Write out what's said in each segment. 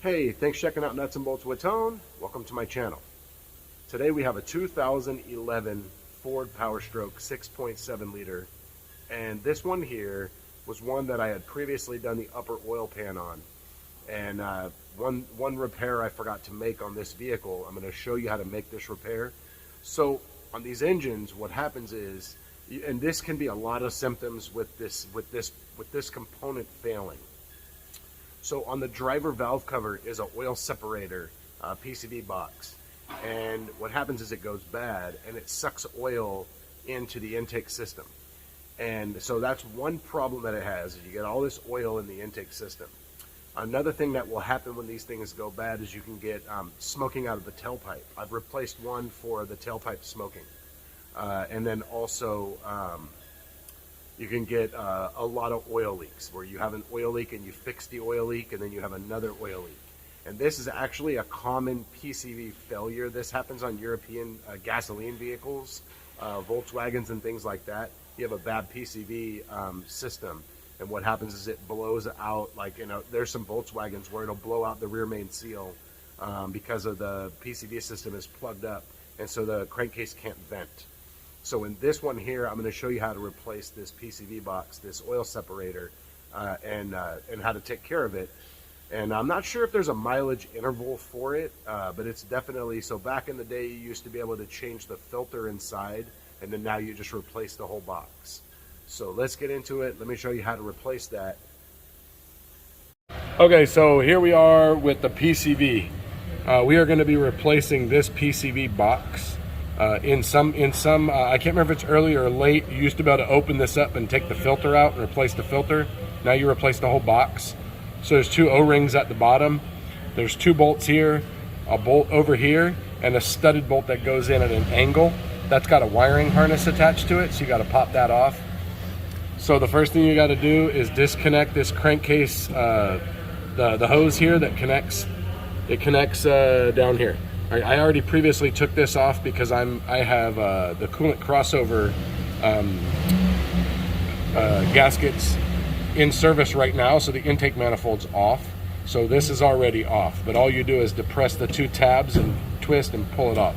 Hey, thanks for checking out Nuts and Bolts with Tone. Welcome to my channel. Today we have a 2011 Ford Powerstroke 6.7 liter, and this one here was one that I had previously done the upper oil pan on. And one repair I forgot to make on this vehicle. I'm going to show you how to make this repair. So on these engines, what happens is, and this can be a lot of symptoms with this component failing. So on the driver valve cover is an oil separator PCV box, and what happens is it goes bad and it sucks oil into the intake system. And so that's one problem that it has, is you get all this oil in the intake system. Another thing that will happen when these things go bad is you can get smoking out of the tailpipe. I've replaced one for the tailpipe smoking. And then also you can get a lot of oil leaks, where you have an oil leak and you fix the oil leak and then you have another oil leak. And this is actually a common PCV failure. This happens on European gasoline vehicles, Volkswagens and things like that. You have a bad PCV system, and what happens is it blows out, like, there's some Volkswagens where it'll blow out the rear main seal because of the PCV system is plugged up, and so the crankcase can't vent. So in this one here, I'm going to show you how to replace this PCV box, this oil separator, and how to take care of it. And I'm not sure if there's a mileage interval for it, but it's definitely, so back in the day you used to be able to change the filter inside, and then now you just replace the whole box. So let's get into it. Let me show you how to replace that. Okay, so here we are with the PCV. We are going to be replacing this PCV box. In some I can't remember if it's early or late, you used to be able to open this up and take the filter out and replace the filter. Now you replace the whole box. So there's two O-rings at the bottom. There's two bolts here, a bolt over here, and a studded bolt that goes in at an angle. That's got a wiring harness attached to it, so you got to pop that off. So the first thing you got to do is disconnect this crankcase, the hose here that connects. It connects down here. I already previously took this off because I have the coolant crossover gaskets in service right now, so the intake manifold's off. So this is already off, but all you do is depress the two tabs and twist and pull it off.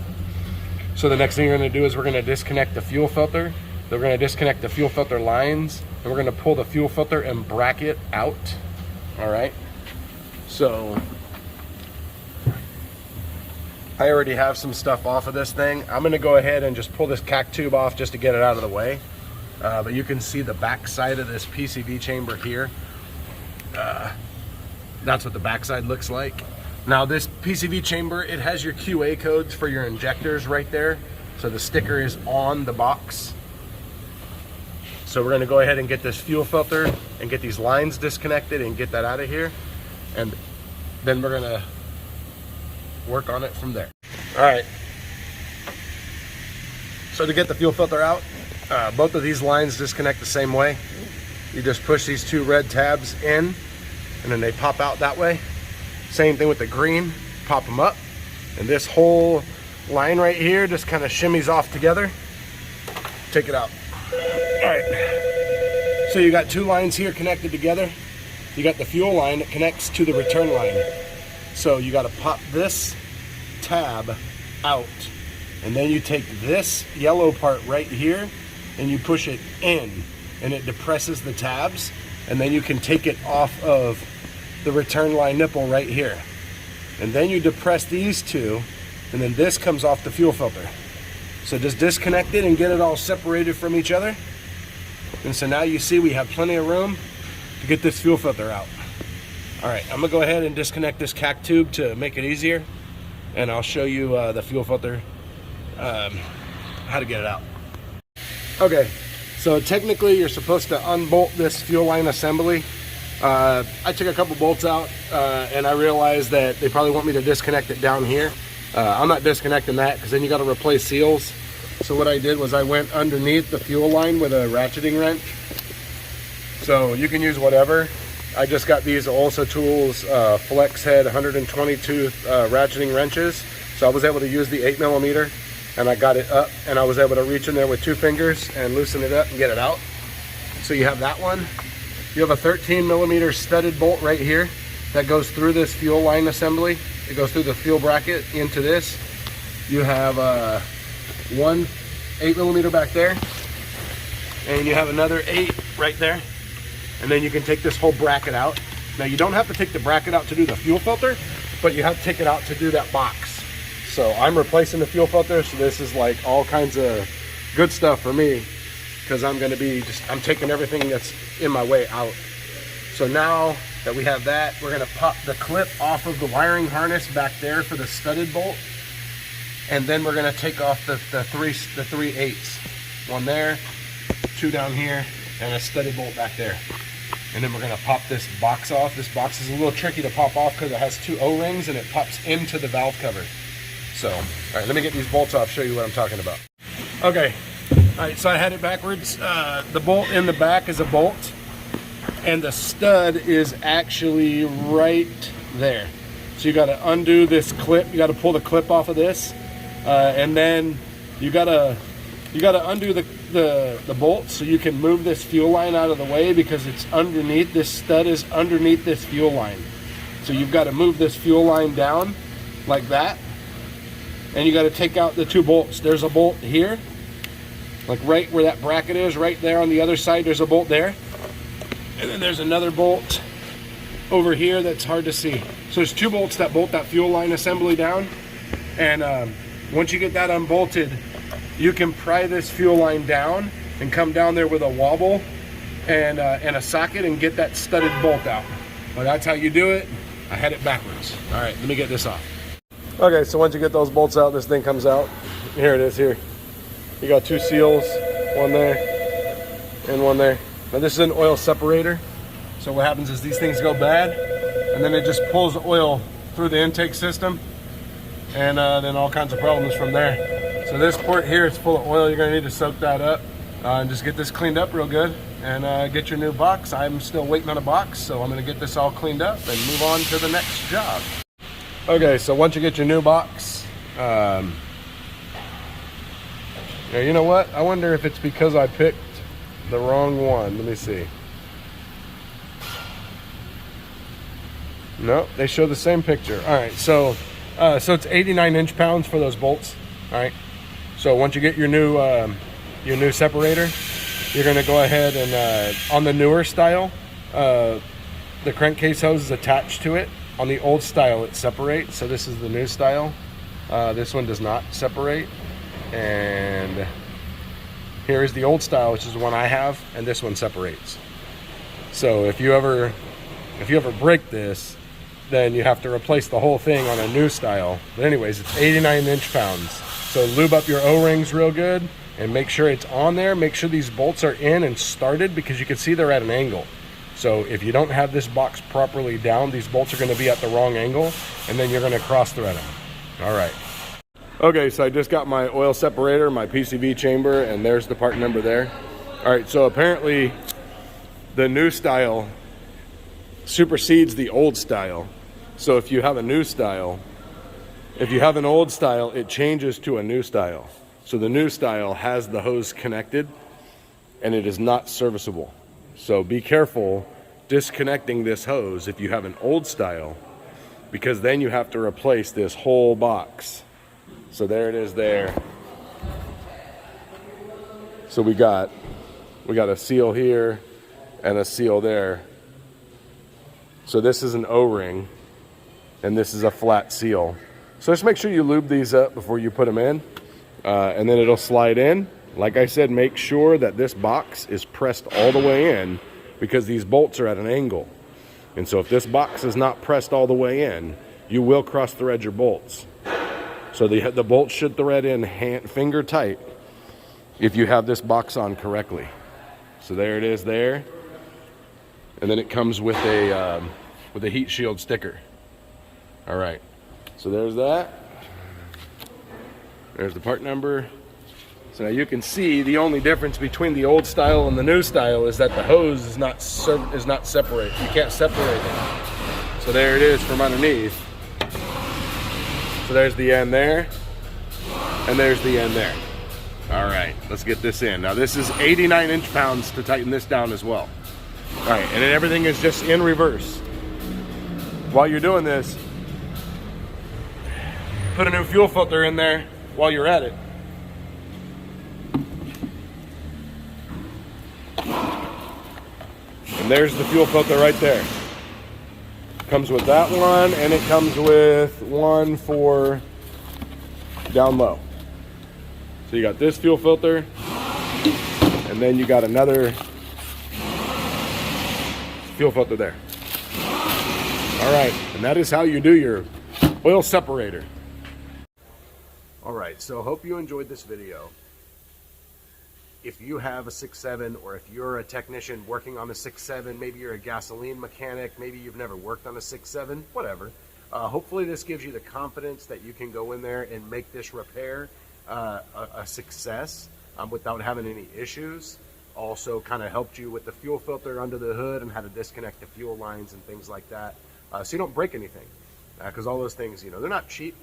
So the next thing you're going to do is we're going to disconnect the fuel filter. Then we're going to disconnect the fuel filter lines, and we're going to pull the fuel filter and bracket out. All right. So I already have some stuff off of this thing. I'm going to go ahead and just pull this cack tube off just to get it out of the way. But you can see the back side of this PCV chamber here. That's what the back side looks like. Now this PCV chamber, it has your QA codes for your injectors right there. So the sticker is on the box. So we're going to go ahead and get this fuel filter and get these lines disconnected and get that out of here. And then we're going to work on it from there. All right. So to get the fuel filter out, both of these lines disconnect the same way. You just push these two red tabs in, and then they pop out that way. Same thing with the green, pop them up, and this whole line right here just kind of shimmies off together. Take it out. All right. So you got two lines here connected together. You got the fuel line that connects to the return line. So you got to pop this tab out, and then you take this yellow part right here and you push it in, and it depresses the tabs, and then you can take it off of the return line nipple right here. And then you depress these two, and then this comes off the fuel filter. So just disconnect it and get it all separated from each other. And so now you see we have plenty of room to get this fuel filter out. All right, I'm gonna go ahead and disconnect this cack tube to make it easier, and I'll show you the fuel filter, how to get it out. Okay, so technically you're supposed to unbolt this fuel line assembly. I took a couple bolts out and I realized that they probably want me to disconnect it down here. I'm not disconnecting that because then you got to replace seals. So what I did was I went underneath the fuel line with a ratcheting wrench. So you can use whatever. I just got these Oil Tools flex head 120 tooth ratcheting wrenches. So I was able to use the 8mm, and I got it up, and I was able to reach in there with two fingers and loosen it up and get it out. So you have that one. You have a 13mm studded bolt right here. that goes through this fuel line assembly. It goes through the fuel bracket into this. You have one 8mm back there, and you have another 8 right there. And then you can take this whole bracket out. Now you don't have to take the bracket out to do the fuel filter, but you have to take it out to do that box. So I'm replacing the fuel filter, so this is like all kinds of good stuff for me, because I'm gonna be I'm taking everything that's in my way out. So now that we have that, we're gonna pop the clip off of the wiring harness back there for the studded bolt. And then we're gonna take off the three 8s. One there, 2 down here, and a studded bolt back there. And then we're gonna pop this box off. This box is a little tricky to pop off because it has 2 O-rings and it pops into the valve cover. So, all right, let me get these bolts off, show you what I'm talking about. Okay, all right, so I had it backwards. The bolt in the back is a bolt, and the stud is actually right there. So you gotta undo this clip, you gotta pull the clip off of this, and then you gotta undo the bolt so you can move this fuel line out of the way, because it's underneath. This stud is underneath this fuel line. So you've got to move this fuel line down like that, and you got to take out the 2 bolts. There's a bolt here, like right where that bracket is, right there on the other side. There's a bolt there, and then there's another bolt over here that's hard to see. So there's 2 bolts that bolt that fuel line assembly down, and once you get that unbolted, you can pry this fuel line down and come down there with a wobble and a socket and get that studded bolt out. Well, that's how you do it. I had it backwards. All right, let me get this off. Okay, so once you get those bolts out, this thing comes out. Here it is here. You got 2 seals, one there and one there. Now this is an oil separator. So what happens is these things go bad, and then it just pulls the oil through the intake system, and then all kinds of problems from there. So this port here is full of oil. You're gonna need to soak that up and just get this cleaned up real good and get your new box. I'm still waiting on a box, so I'm gonna get this all cleaned up and move on to the next job. Okay, so once you get your new box, now you know what? I wonder if it's because I picked the wrong one. Let me see. No, they show the same picture. All right, so it's 89 inch-pounds for those bolts. All right. So once you get your new separator, you're gonna go ahead and on the newer style, the crankcase hose is attached to it. On the old style, it separates. So this is the new style. This one does not separate. And here is the old style, which is the one I have, and this one separates. So if you ever break this, then you have to replace the whole thing on a new style. But anyways, it's 89 inch-pounds. So lube up your O-rings real good and make sure it's on there. Make sure these bolts are in and started, because you can see they're at an angle. So if you don't have this box properly down, these bolts are gonna be at the wrong angle, and then you're gonna cross thread them. All right. Okay, so I just got my oil separator, my PCV chamber, and there's the part number there. All right, so apparently the new style supersedes the old style. So if you have a new style, if you have an old style, it changes to a new style. So the new style has the hose connected, and it is not serviceable. So be careful disconnecting this hose if you have an old style, because then you have to replace this whole box. So there it is there. So we got a seal here and a seal there. So this is an O-ring, and this is a flat seal. So just make sure you lube these up before you put them in, and then it'll slide in. Like I said, make sure that this box is pressed all the way in, because these bolts are at an angle. And so if this box is not pressed all the way in, you will cross thread your bolts. So the bolts should thread in finger tight if you have this box on correctly. So there it is there. And then it comes with a heat shield sticker. All right. So there's that. There's the part number. So now you can see the only difference between the old style and the new style is that the hose is not separate. You can't separate it. So there it is from underneath. So there's the end there, and there's the end there. All right, let's get this in. Now this is 89 inch-pounds to tighten this down as well. All right, and then everything is just in reverse. while you're doing this, put a new fuel filter in there while you're at it. And there's the fuel filter right there. Comes with that one, and it comes with one for down low. So you got this fuel filter, and then you got another fuel filter there. All right, and that is how you do your oil separator. All right, so hope you enjoyed this video. If you have a 6.7, or if you're a technician working on a 6.7, maybe you're a gasoline mechanic, maybe you've never worked on a 6.7, whatever. Hopefully this gives you the confidence that you can go in there and make this repair a success without having any issues. Also kind of helped you with the fuel filter under the hood and how to disconnect the fuel lines and things like that, so you don't break anything, because all those things, you know, they're not cheap.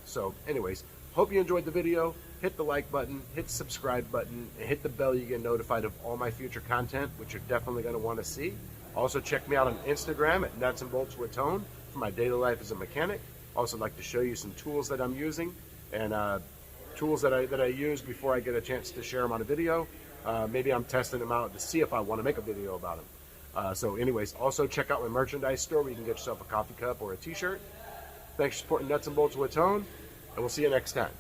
So anyways, hope you enjoyed the video. Hit the like button, hit the subscribe button, and hit the bell. You get notified of all my future content, which you're definitely going to want to see. Also check me out on Instagram at Nuts and Bolts with Tone for my daily life as a mechanic. Also like to show you some tools that I'm using, and tools that I use before I get a chance to share them on a video. Maybe I'm testing them out to see if I want to make a video about them. So anyways, also check out my merchandise store where you can get yourself a coffee cup or a t-shirt. Thanks for supporting Nuts and Bolts with Tone, and we'll see you next time.